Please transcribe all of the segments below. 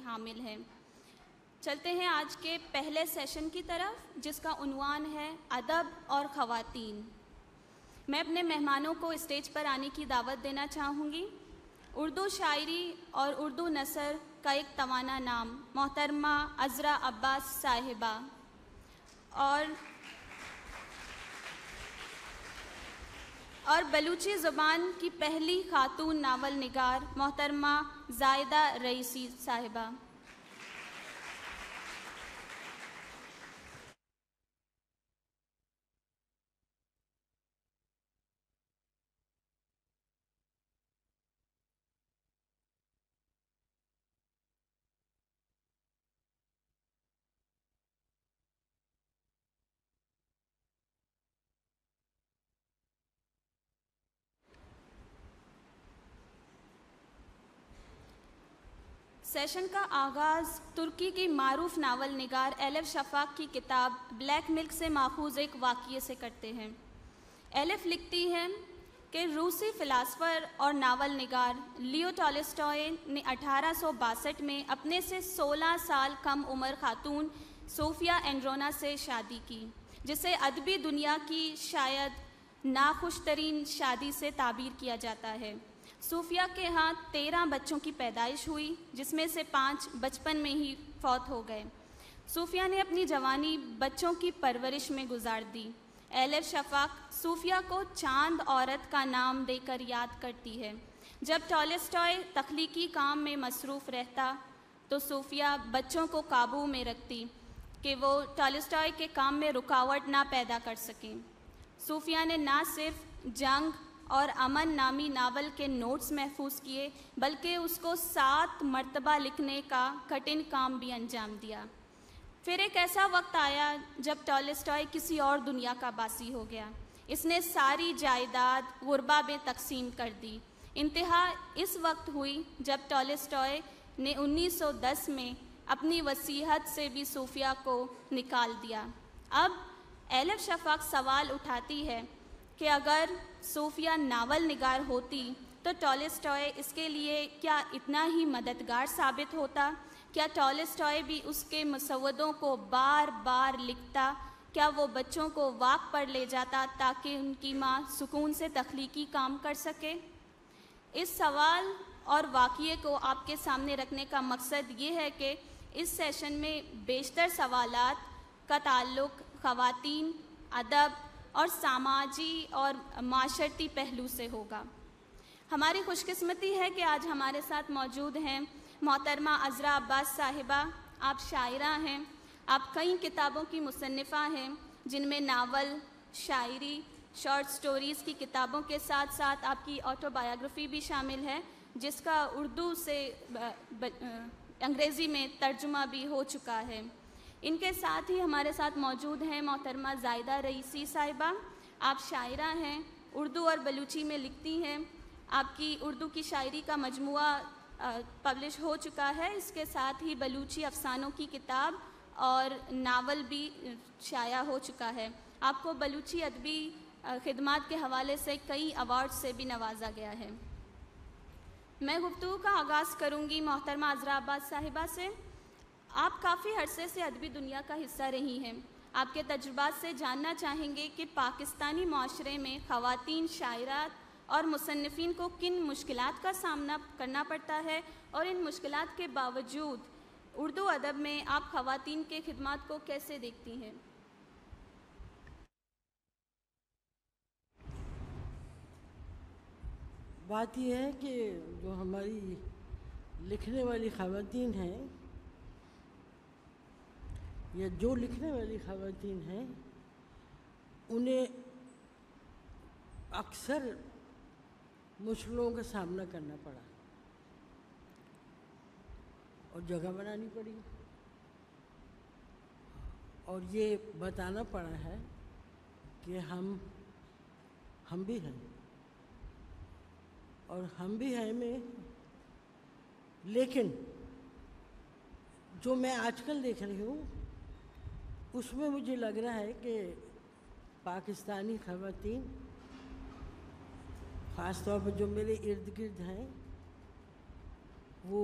حامل ہیں۔ چلتے ہیں آج کے پہلے سیشن کی طرف، جس کا عنوان ہے ادب اور خواتین۔ میں اپنے مہمانوں کو اسٹیج پر آنے کی دعوت دینا چاہوں گی۔ اردو شاعری اور اردو نثر کا ایک توانا نام محترمہ عذرا عباس صاحبہ اور بلوچی زبان کی پہلی خاتون ناول نگار محترمہ زائدہ رئیسی صاحبہ۔ سیشن کا آغاز ترکی کی معروف ناول نگار ایلف شفاق کی کتاب بلیک ملک سے ماخوذ ایک واقعے سے کرتے ہیں۔ ایلف لکھتی ہے کہ روسی فلاسفر اور ناول نگار لیو ٹالسٹائے نے 1862 میں اپنے سے 16 سال کم عمر خاتون صوفیا اینڈرونا سے شادی کی، جسے ادبی دنیا کی شاید ناخوش ترین شادی سے تعبیر کیا جاتا ہے۔ صوفیا کے ہاں 13 بچوں کی پیدائش ہوئی، جس میں سے 5 بچپن میں ہی فوت ہو گئے۔ صوفیا نے اپنی جوانی بچوں کی پرورش میں گزار دی۔ ایلف شفاق صوفیا کو چاند عورت کا نام دے کر یاد کرتی ہے۔ جب ٹالسٹائے تخلیقی کام میں مصروف رہتا تو صوفیا بچوں کو قابو میں رکھتی کہ وہ ٹالسٹائے کے کام میں رکاوٹ نہ پیدا کر سکیں۔ صوفیا نے نہ صرف جنگ اور امن نامی ناول کے نوٹس محفوظ کیے، بلکہ اس کو 7 مرتبہ لکھنے کا کٹھن کام بھی انجام دیا۔ پھر ایک ایسا وقت آیا جب ٹالسٹائے کسی اور دنیا کا باسی ہو گیا۔ اس نے ساری جائیداد غربا میں تقسیم کر دی۔ انتہا اس وقت ہوئی جب ٹالسٹائے نے 1910 میں اپنی وصیت سے بھی صوفیا کو نکال دیا۔ اب ایلف شفاق سوال اٹھاتی ہے کہ اگر صوفیا ناول نگار ہوتی تو ٹالسٹائے اس کے لیے کیا اتنا ہی مددگار ثابت ہوتا؟ کیا ٹالسٹائے بھی اس کے مسودوں کو بار بار لکھتا؟ کیا وہ بچوں کو واق پر لے جاتا تاکہ ان کی ماں سکون سے تخلیقی کام کر سکے؟ اس سوال اور واقعے کو آپ کے سامنے رکھنے کا مقصد یہ ہے کہ اس سیشن میں بیشتر سوالات کا تعلق خواتین، ادب اور سماجی اور معاشرتی پہلو سے ہوگا۔ ہماری خوش قسمتی ہے کہ آج ہمارے ساتھ موجود ہیں محترمہ عذرا عباس صاحبہ۔ آپ شاعرہ ہیں، آپ کئی کتابوں کی مصنفہ ہیں، جن میں ناول، شاعری، شارٹ سٹوریز کی کتابوں کے ساتھ ساتھ آپ کی آٹو بایوگرافی بھی شامل ہے، جس کا اردو سے انگریزی میں ترجمہ بھی ہو چکا ہے۔ ان کے ساتھ ہی ہمارے ساتھ موجود ہیں محترمہ زائدہ رئیسی صاحبہ۔ آپ شاعرہ ہیں، اردو اور بلوچی میں لکھتی ہیں۔ آپ کی اردو کی شاعری کا مجموعہ پبلش ہو چکا ہے، اس کے ساتھ ہی بلوچی افسانوں کی کتاب اور ناول بھی شائع ہو چکا ہے۔ آپ کو بلوچی ادبی خدمات کے حوالے سے کئی ایوارڈ سے بھی نوازا گیا ہے۔ میں گفتگو کا آغاز کروں گی محترمہ عذرا عباس صاحبہ سے۔ آپ کافی عرصے سے ادبی دنیا کا حصہ رہی ہیں۔ آپ کے تجربات سے جاننا چاہیں گے کہ پاکستانی معاشرے میں خواتین شاعرات اور مصنفین کو کن مشکلات کا سامنا کرنا پڑتا ہے، اور ان مشکلات کے باوجود اردو ادب میں آپ خواتین کے خدمات کو کیسے دیکھتی ہیں؟ بات یہ ہے کہ جو ہماری لکھنے والی خواتین ہیں یا جو لکھنے والی خواتین ہیں، انہیں اکثر مشکلوں کا سامنا کرنا پڑا اور جگہ بنانی پڑی، اور یہ بتانا پڑا ہے کہ ہم بھی ہیں، اور ہم بھی ہیں میں، لیکن جو میں آج کل دیکھ رہی ہوں اس میں مجھے لگ رہا ہے کہ پاکستانی خواتین، خاص طور پر جو میرے ارد گرد ہیں، وہ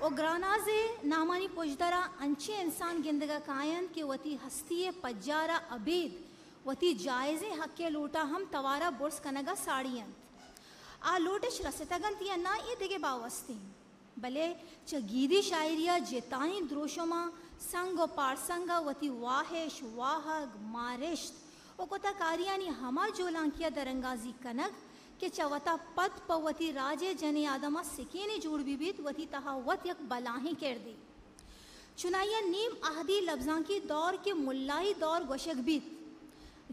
و گراناز نامانی پجدرا انچے انسان گندگا کائن کہ وتی ہستی پجارا عبید وتی جائز حق لوٹا ہم توارا برس کنگا ساڑیاں آ لوٹش رستگن تیا نا یہ دیگے باوستی بلے چگیدی شاعریہ جتائیں دروشما سنگ و پارسنگا وتی واہش واہگ مارشت و کتا کاریانی ہما جولانکیا درنگازی کنگ کہ چوتا پت پوتی راجے جنی آدمہ سکینی جوڑ بھی بیت وتی تہاوت یک بلاہیں کر دی چنائیہ نیم اہدی لفظاں کی دور کے ملائی دور گوشک بیت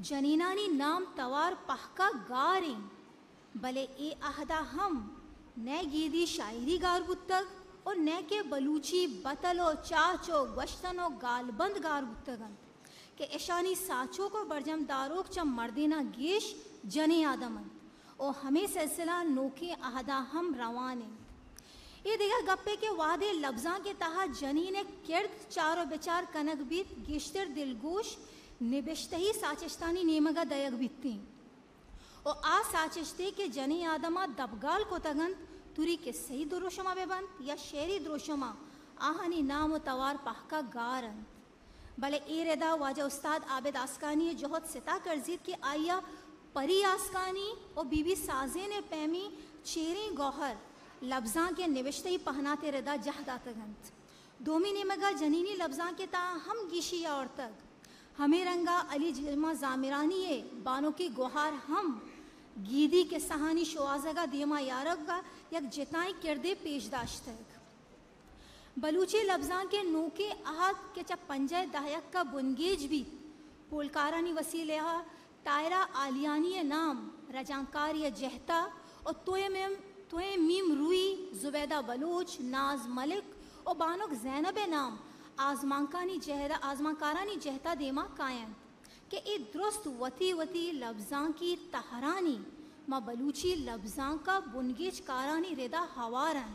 جنینانی نام توار پہکا گاریں بلے اے اہدا ہم نئے گیدی شاعری گار بتگ اور نئے کے بلوچی بطلو چاچو گوشتنو گالبند گار بتگن کہ اشانی ساچو کو برجم داروک چم مردینہ گیش جنی آدمن او ہمیں سلسلہ نوکے اہدا ہم روانے یہ دیگر گپے کے وعدے لفظاں کے تہا جنین کرد چارو بچار کنگ بیت گیشتر دلگوش نبشتہی ساچشتانی نیمگا دیگ بیتیں او آ ساچشتے کہ جنی آدمہ دبگال کو تگند توری کے صحیح دروشما بے بند یا شعری دروشما آہنی نام و توار پہکا گارند بلے اے ردا واجہ استاد عابد آسکانی جوہد ستا کرزید کہ آیا پری آسکانی اور بی بی سازے نے پیمی چیریں گوہر لفظاں کے نوشتہی پہناتے ردا جہدہ تگند دومی نمگا جنینی لفظاں کے تا ہم گیشی اور تک ہمیں رنگا علی جرمہ زامرانی ہے بانوں کی گوہار ہم گیدی کے سہانی شوازگا دیما یارب کا یک جتائیں کردے پیش داشتگ بلوچی لفظاں کے نوکے احد کے چپ پنجہ دہیک کا بنگیج بھی پولکارانی وسیلہ تائرہ آلیانی نام رجانکاری جہتا اور توئے میم روئی زبیدہ بلوچ ناز ملک اور بانک زینب نام آزمانکارانی جہتا دیما قائم کہ ای درست وتی لفظاں کی تہرانی ما بلوچی لفظاں کا بنگیج کارانی ردا ہوارن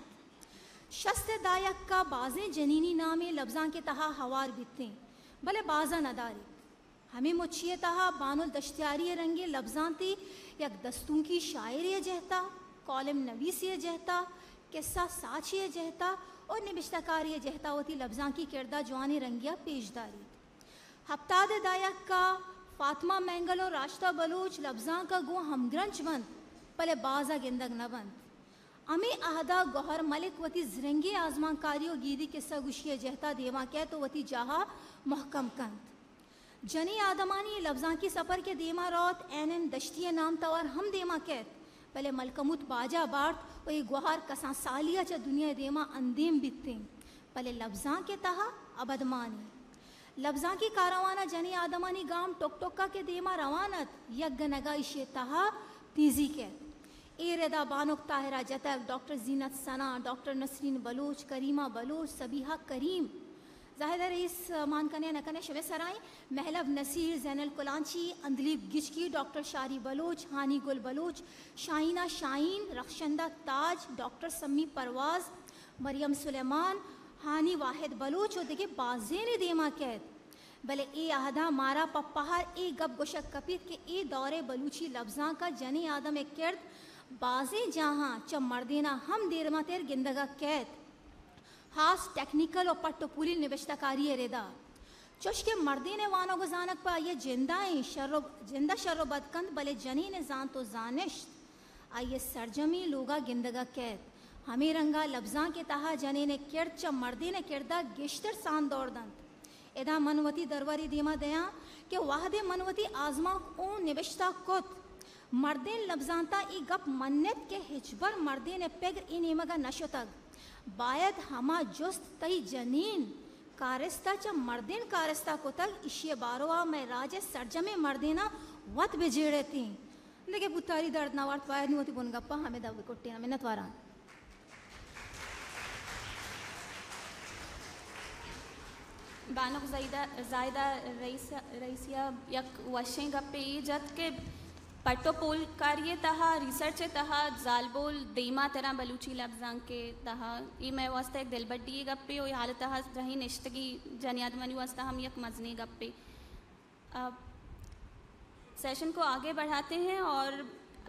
شست دایک کا بازیں جنینی نامے لفظاں کے تہا ہوار بیتیں بلے بازا نداری ہمیں مچھیے تہا بان الدشتیاری رنگے لفظاں تی یک دستوں کی شاعری جہتا کالم نویسی جہتا قصہ ساچی جہتا اور نبشتکاری جہتا ہوتی لفظاں کی کردہ جوانی رنگیا پیشداری ہفتاد دایک کا فاطمہ مینگل اور راشتہ بلوچ لفظاں کا گو ہم گرنچ بند پلے بازا گندگ نہ بند امی اہدا گوہر ملک وتی زرنگی آزمان کاری و گیدی قصہ گوشی جہتا دیما کہ تو وتی جہا محکم کند جنی آدمانی لفظاں کی سفر کے دیما روت اینن دشتی نام توار ہم دیما کہت پہلے ملکموت باجا بارت و یہ گوہار کساں سالیہ چا دنیا دیما اندیم بیتیں پہلے لفظاں کے تہا ابدمانی لفظاں کی کاروانہ جنی آدمانی گام ٹوک ٹوکا کے دیما روانت یک گنگائشی تہا تیزی کہت اے ردا بانک طاہرہ جتک ڈاکٹر زینت ثنا ڈاکٹر نسرین بلوچ کریمہ بلوچ صبیحہ کریم زاہدہ رئیس مان کنے نکنے شبہ سرائیں محلب نصیر زین الکلانچی اندلیب گچکی ڈاکٹر شاری بلوچ ہانی گل بلوچ شاہینہ شاہین رخشندہ تاج ڈاکٹر سمی پرواز مریم سلیمان ہانی واحد بلوچ و دیکھے بازین دیما کہت بلے اے آہدہ مارا پپہر اے گب گوشک کپیت کہ اے دور بلوچی لفظاں کا جنی آدم کرد بازیں جہاں چم مردینہ ہم دیرما تیر گندگا کہت خاص ٹیکنیکل اور پٹو پوری نوشتکاری ردا چوش کے مردین وانو گزانک پا یہ جندہ شر و بدکند بلے جنین زان تو زانشت آئیے سرجمی لوگا گندگا کہت ہمیں رنگا لفظاں کے تہا جنین کرد چا مردین کردہ گشتر سان دور دند ادا منوتی درواری دیما دیاں کہ واحد منوتی آزما اون نوشتہ کت مردین لفظانتا ای گپ منت کے ہجبر مردین پیگر ای نیمگا نشتگ باید ہما جست تی جنین کارستا چا مردین کارستا کو تک اشی باروا میں راج سرجم مردینا وط بجیڑے تھیں دیکھے بطاری درد نوارت باید نوتی بن گپا ہمیں دو کٹینا منت واران بانک زائدہ رئیسیہ یک وشیں گپے جت کے پٹو پول کاریے تہا ریسرچ تہا زالبول دیما ترا بلوچی لفظاں کے تہا یہ میں واسطہ ایک دل بڈی گپے و حال تہا رہی نشتگی جنیاد منی واسطہ ہم یک مزنی گپے سیشن کو آگے بڑھاتے ہیں اور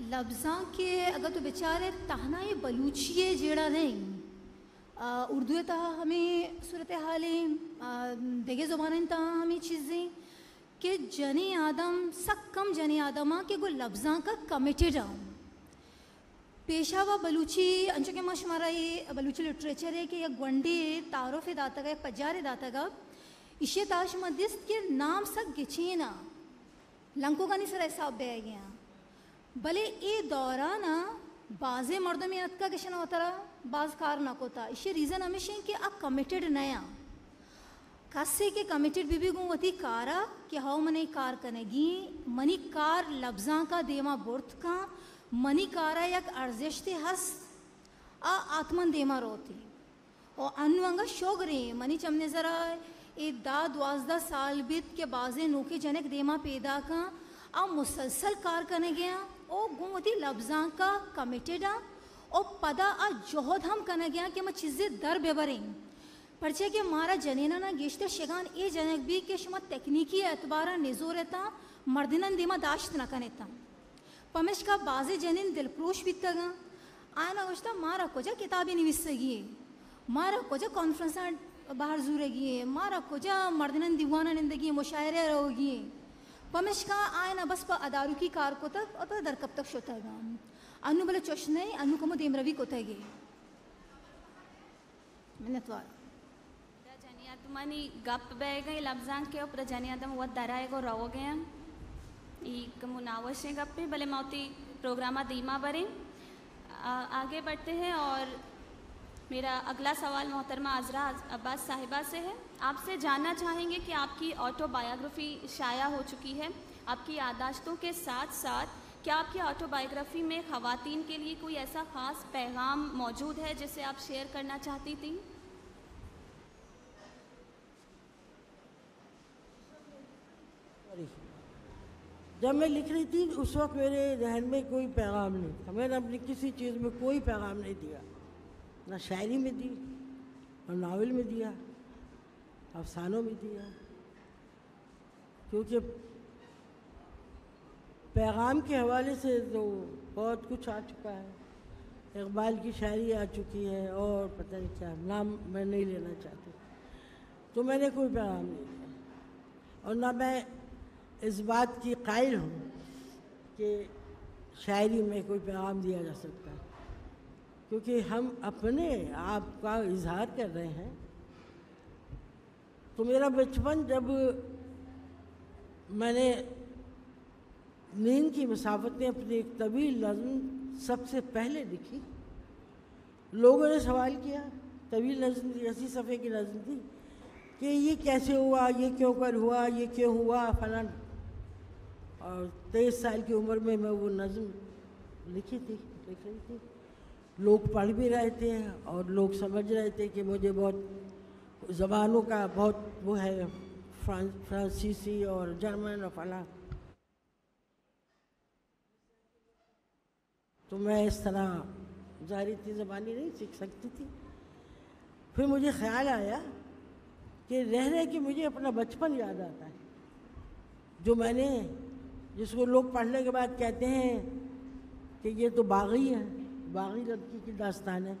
لفظاں کے اگر تو بیچارے تہنا یہ بلوچی جیڑا نہیں اردو تہا ہمیں صورتحالیں دیگے زبانیں تہا ہمیں چیزیں کہ جنی آدم سکم جنی آدماں کے گو لفظاں کا کمیٹیڈ آؤں پیشہ و بلوچی انچو کے ماں شمارا یہ بلوچی لٹریچر ہے کہ یک گونڈی تعارف داتا گا یک پجار داتا گا اسے تاش مدست کے نام سک گچینا لنکوں کا نہیں سر حساب بے گیا بلے اے دورانا بازے مردوں میں اتکا کشن ہوتا رہا باز کار نہ کوتا اسے ریزن ہمیشہ ہے کہ آپ کمیٹیڈ نیا کسی کے کمیٹیڈ بھی گوں وتی کارا کہ ہاؤ منی کار کنگی منی کار لفظاں کا دیما برت کا منی کارا یک ارزشتی ہست آتمن دیما روتی اور انو انگا شوگ رہے منی چمنے ذرا اے 12 سال بیت کے بازے نوکے جنک دیما پیدا کا مسلسل کار کرنے گیا او گوتی لفظاں کا کمیٹیڈا او پدا جوہد ہم کرنے گیا کہ میں چیزیں در بیبریں پرچے کہ مارا جنینا نا گیشتے شگان اے جنک بھی کہ شما تکنیکی اعتبارا نزور تا مردنن دیما داشت نہ کنیتا پمش کا بازی جنین دل پروش بیتا گا آنا گوشتا مارا کجا کتابی نویس گی مارا کجا کانفرنساں باہر زورے گی مارا کجا مردنن دیوانا نندگی مشاعرے رہو گی پمش کا آئنا بس پا ادارو کی کار کو تک اور در کب تک شوتا گا انو بلا چوشنے انو کمو دیم روی کو تگی منتوار تمہانی گپ بے گئی لفظاں کے اوپر جنیا دم وہ درائے گو رو گئے ایک مناوشیں گپ پہ بلے موتی پروگرامہ دیما بریں آگے بڑھتے ہیں اور میرا اگلا سوال محترمہ عذرا عباس صاحبہ سے ہے آپ سے جاننا چاہیں گے کہ آپ کی آٹو بایوگرافی شائع ہو چکی ہے آپ کی یادداشتوں کے ساتھ ساتھ کیا آپ کی آٹو بایوگرافی میں خواتین کے لیے کوئی ایسا خاص پیغام موجود ہے جسے آپ شیئر کرنا چاہتی تھیں؟ جب میں لکھ رہی تھی اس وقت میرے ذہن میں کوئی پیغام نہیں تھا میں نے اپنی کسی چیز میں کوئی پیغام نہیں دیا نہ شاعری میں دی نہ ناول میں دیا افسانوں میں دیا کیونکہ پیغام کے حوالے سے تو بہت کچھ آ چکا ہے اقبال کی شاعری آ چکی ہے اور پتہ نہیں کیا نام میں نہیں لینا چاہتی تو میں نے کوئی پیغام نہیں دیا اور نہ میں اس بات کی قائل ہوں کہ شاعری میں کوئی پیغام دیا جا سکتا ہے کیونکہ ہم اپنے آپ کا اظہار کر رہے ہیں تو میرا بچپن جب میں نے نیند کی مسافتیں اپنی ایک طویل نظم سب سے پہلے لکھی لوگوں نے سوال کیا طویل نظم تھی 80 صفحے کی نظم تھی کہ یہ کیسے ہوا یہ کیوں کر ہوا یہ کیوں ہوا فلاں اور 23 سال کی عمر میں وہ نظم لکھ رہی تھی لوگ پڑھ بھی رہے تھے اور لوگ سمجھ رہے تھے کہ مجھے بہت زبانوں کا بہت وہ ہے فرانسیسی اور جرمن اور فلاں تو میں اس طرح ظاہری تھی زبانی نہیں سیکھ سکتی تھی پھر مجھے خیال آیا کہ رہ کے مجھے اپنا بچپن یاد آتا ہے جو میں نے جس کو لوگ پڑھنے کے بعد کہتے ہیں کہ یہ تو باغی ہے باغی لڑکی کی داستان ہے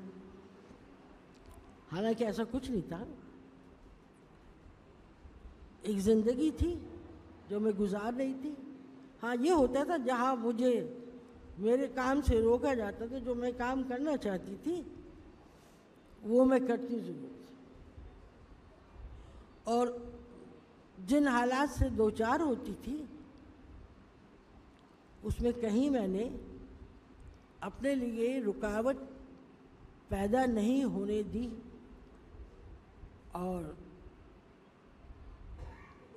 حالانکہ ایسا کچھ نہیں تھا ایک زندگی تھی جو میں گزار رہی تھی ہاں یہ ہوتا تھا جہاں مجھے میرے کام سے روکا جاتا تھا جو میں کام کرنا چاہتی تھی وہ میں کرتی ضرور تھی اور جن حالات سے دوچار ہوتی تھی اس میں کہیں میں نے اپنے لیے رکاوٹ پیدا نہیں ہونے دی اور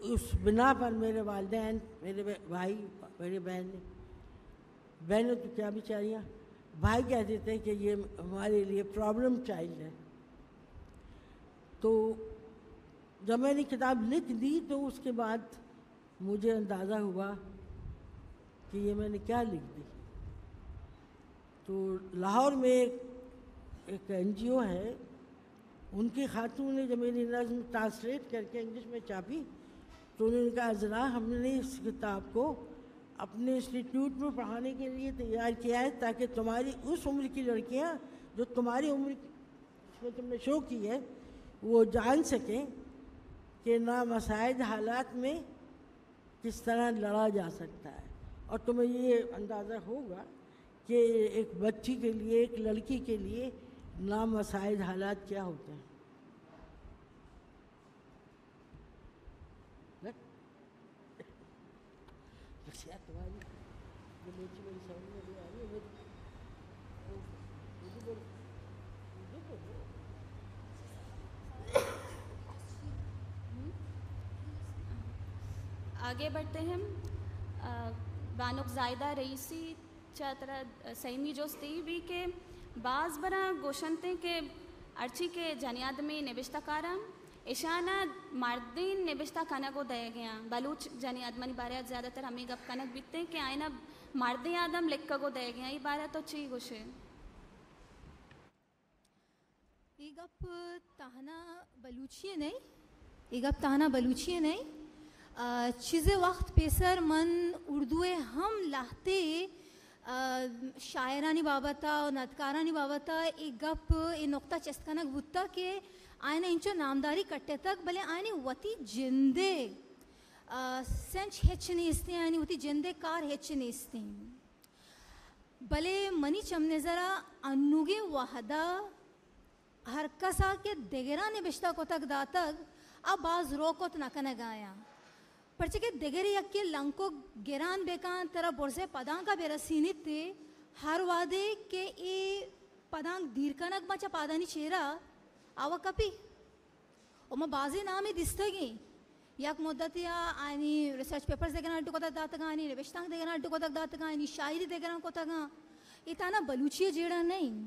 اس بنا پر میرے والدین میرے بھائی میری بہنیں تو کیا بیچاریاں بھائی کہتے تھے کہ یہ ہمارے لیے پرابلم چائلڈ ہے تو جب میں نے کتاب لکھ دی تو اس کے بعد مجھے اندازہ ہوا کہ یہ میں نے کیا لکھ دی تو لاہور میں ایک NGO ہے ان کی خاتون نے جب میری نظم ٹرانسلیٹ کر کے انگلش میں چھاپی تو انہوں نے کہا عذرا ہم نے اس کتاب کو اپنے انسٹیٹیوٹ میں پڑھانے کے لیے تیار کیا ہے تاکہ تمہاری اس عمر کی لڑکیاں جو تمہاری عمر میں تم نے شو کی ہے وہ جان سکیں کہ نامساعد حالات میں کس طرح لڑا جا سکتا ہے. اور تمہیں یہ اندازہ ہوگا کہ ایک بچی کے لیے، ایک لڑکی کے لیے نامساعد حالات کیا ہوتے ہیں. آگے بڑھتے ہیں. بانک زائدہ رئیسی چاترا سیمی جوستی بھی کہ بعض برا گوشنتے کے ارچی کے جنیاد میں نبشتہ کارم اشانہ مردین نبشتہ کنک و دے گیا. بلوچ جنیاد منی بارے زیادہ تر ہمیں گپ کنک بیتے ہیں کہ آئینہ مردی آدم لکھا کو دے گیا. یہ بارے تو چی گوشے یہ گپ تہنا بلوچی نہیں، یہ گپ تہنا بلوچی نہیں. چیز وقت پیسر من اردو ہم لاہتے شاعرانی بابتا اور نتکارانی بابتا ایک گپ یہ نقطہ چستکنک بودتا کہ آئینہ انچو نامداری کٹے تک بلے آئینی وطی جندے سنچ ہچ نیستے ہیں، آئینی وطی جندے کار ہچ نیستے ہیں. بلے منی چمنے ذرا انوگے وحدہ ہر کسا کے دگران بشتہ کو تک دا تک اب باز روکت نکنگ آیا. پرچہ کہ دگری یکی لنکو گران بیکان ترہ برسے پدان کا بیرسینیت تے ہر وعدے کہ ای پدان دیر کنک بچا پادانی چیرا آوا کپی اور میں بازی نامی دستگی یک مدت یا آئینی ریسرچ پیپرز دیگران اٹھو کو تک داتگا، آئینی نوشتان دیگران اٹھو کو تک داتگا، آئینی شاعری دیگران کو تک. اتانا بلوچی جیڑا نہیں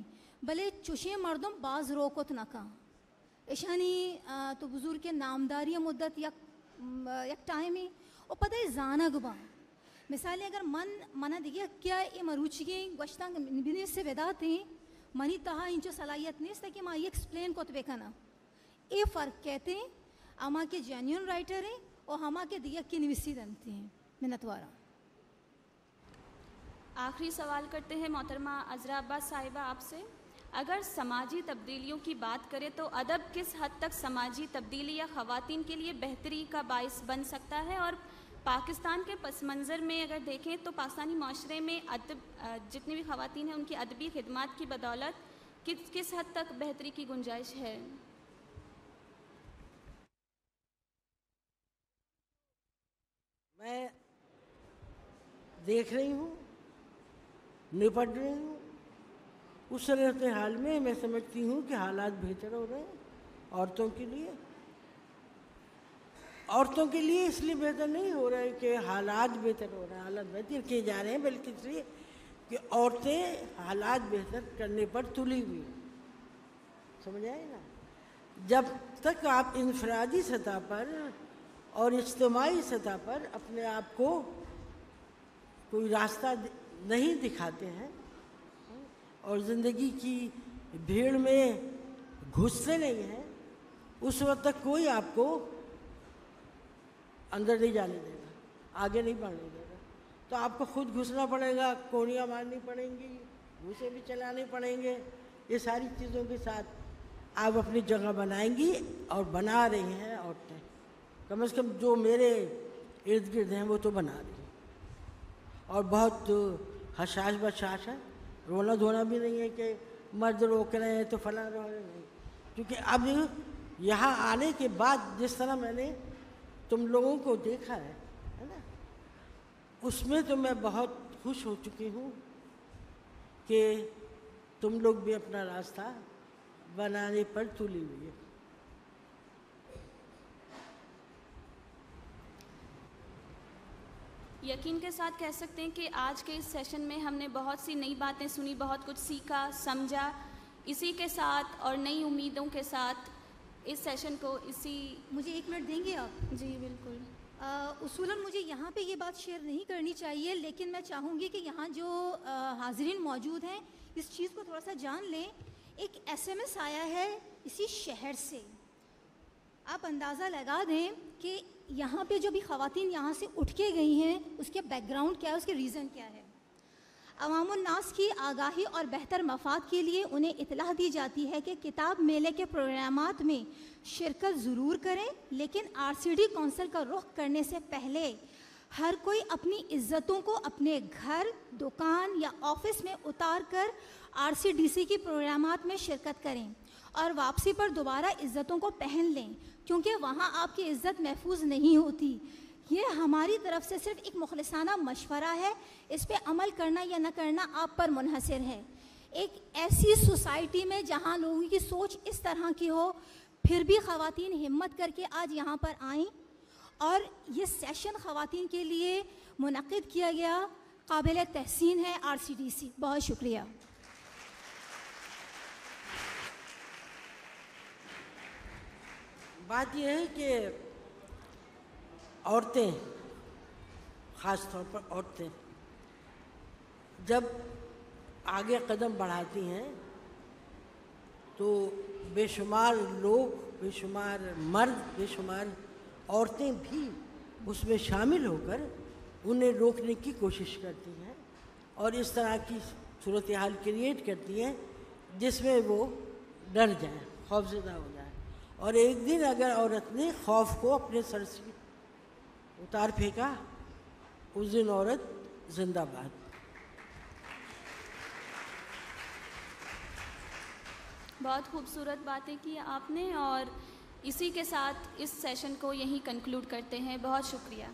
بلے چوشی مردم باز روکت نکا. اشانی تو بزرگ کے نامداری مدت یک ٹائمی اور پتہ ہے زانگ با مثالی اگر منہ دیگیا کیا یہ مروچی کی گوشتان بینی سے بیدات ہیں منی تہا انچو صلاحیت نہیں ہے کہ ماں یہ ایکسپلین کو تبکنا. یہ فرق کہتے ہیں اما کے جینیون رائٹر ہیں اور ہما کے دیگیا کی نویسی دنتے ہیں. منتوارا آخری سوال کرتے ہیں محترمہ عذرا عباس صاحبہ آپ سے. اگر سماجی تبدیلیوں کی بات کریں تو ادب کس حد تک سماجی تبدیلی یا خواتین کے لیے بہتری کا باعث بن سکتا ہے؟ اور پاکستان کے پس منظر میں اگر دیکھیں تو پاکستانی معاشرے میں ادب جتنی بھی خواتین ہیں ان کی ادبی خدمات کی بدولت کس حد تک بہتری کی گنجائش ہے؟ میں دیکھ رہی ہوں، نپٹ رہی ہوں اس صورتحال میں. میں سمجھتی ہوں کہ حالات بہتر ہو رہے ہیں عورتوں کے لیے. عورتوں کے لیے اس لیے بہتر نہیں ہو رہے کہ حالات بہتر ہو رہے ہیں، حالات بہتر کیے جا رہے ہیں، بلکہ اس لیے کہ عورتیں حالات بہتر کرنے پر تلی ہوئی. سمجھ آئے نا؟ جب تک آپ انفرادی سطح پر اور اجتماعی سطح پر اپنے آپ کو کوئی راستہ نہیں دکھاتے ہیں اور زندگی کی بھیڑ میں گھستے نہیں ہیں، اس وقت تک کوئی آپ کو اندر نہیں جانے دے گا، آگے نہیں بڑھنے دے گا. تو آپ کو خود گھسنا پڑے گا، کونیاں مارنی پڑیں گی، گھوسے بھی چلانے پڑیں گے. یہ ساری چیزوں کے ساتھ آپ اپنی جگہ بنائیں گی اور بنا رہی ہیں عورتیں. کم از کم جو میرے ارد گرد ہیں وہ تو بنا رہی ہیں اور بہت حشاش بشاش ہے. رونا دھونا بھی نہیں ہے کہ مرد روک رہے ہیں تو فلاں رو رہے نہیں. کیونکہ اب یہاں آنے کے بعد جس طرح میں نے تم لوگوں کو دیکھا ہے نا، اس میں تو میں بہت خوش ہو چکی ہوں کہ تم لوگ بھی اپنا راستہ بنانے پر تلی ہوئی ہے. یقین کے ساتھ کہہ سکتے ہیں کہ آج کے اس سیشن میں ہم نے بہت سی نئی باتیں سنی، بہت کچھ سیکھا سمجھا. اسی کے ساتھ اور نئی امیدوں کے ساتھ اس سیشن کو مجھے 1 منٹ دیں گے آپ؟ جی بالکل. اصولاً مجھے یہاں پہ یہ بات شیئر نہیں کرنی چاہیے، لیکن میں چاہوں گی کہ یہاں جو حاضرین موجود ہیں اس چیز کو تھوڑا سا جان لیں. ایک SMS آیا ہے اسی شہر سے آپ اندازہ لگا دیں کہ یہاں پہ جو بھی خواتین یہاں سے اٹھ کے گئی ہیں اس کے بیک گراؤنڈ کیا ہے, اس کے ریزن کیا ہے. عوام الناس کی آگاہی اور بہتر مفاد کے لیے انہیں اطلاع دی جاتی ہے کہ کتاب میلے کے پروگرامات میں شرکت ضرور کریں, لیکن RCD کونسل کا رخ کرنے سے پہلے ہر کوئی اپنی عزتوں کو اپنے گھر, دکان یا آفس میں اتار کر RCDC کی پروگرامات میں شرکت کریں اور واپسی پر دوبارہ عزتوں کو پہن لیں, کیونکہ وہاں آپ کی عزت محفوظ نہیں ہوتی. یہ ہماری طرف سے صرف ایک مخلصانہ مشورہ ہے, اس پہ عمل کرنا یا نہ کرنا آپ پر منحصر ہے. ایک ایسی سوسائٹی میں جہاں لوگوں کی سوچ اس طرح کی ہو, پھر بھی خواتین ہمت کر کے آج یہاں پر آئیں اور یہ سیشن خواتین کے لیے منعقد کیا گیا, قابل تحسین ہے RCDC. بہت شکریہ. بات یہ ہے کہ عورتیں, خاص طور پر عورتیں جب آگے قدم بڑھاتی ہیں تو بے شمار لوگ, بے شمار مرد, بے شمار عورتیں بھی اس میں شامل ہو کر انہیں روکنے کی کوشش کرتی ہیں اور اس طرح کی صورتحال کریٹ کرتی ہیں جس میں وہ ڈر جائیں, خوفزدہ ہو جائیں. اور ایک دن اگر عورت نے خوف کو اپنے سر سے اتار پھینکا, اس دن عورت زندہ باد. بہت خوبصورت باتیں کی آپ نے, اور اسی کے ساتھ اس سیشن کو یہیں کنکلوڈ کرتے ہیں. بہت شکریہ.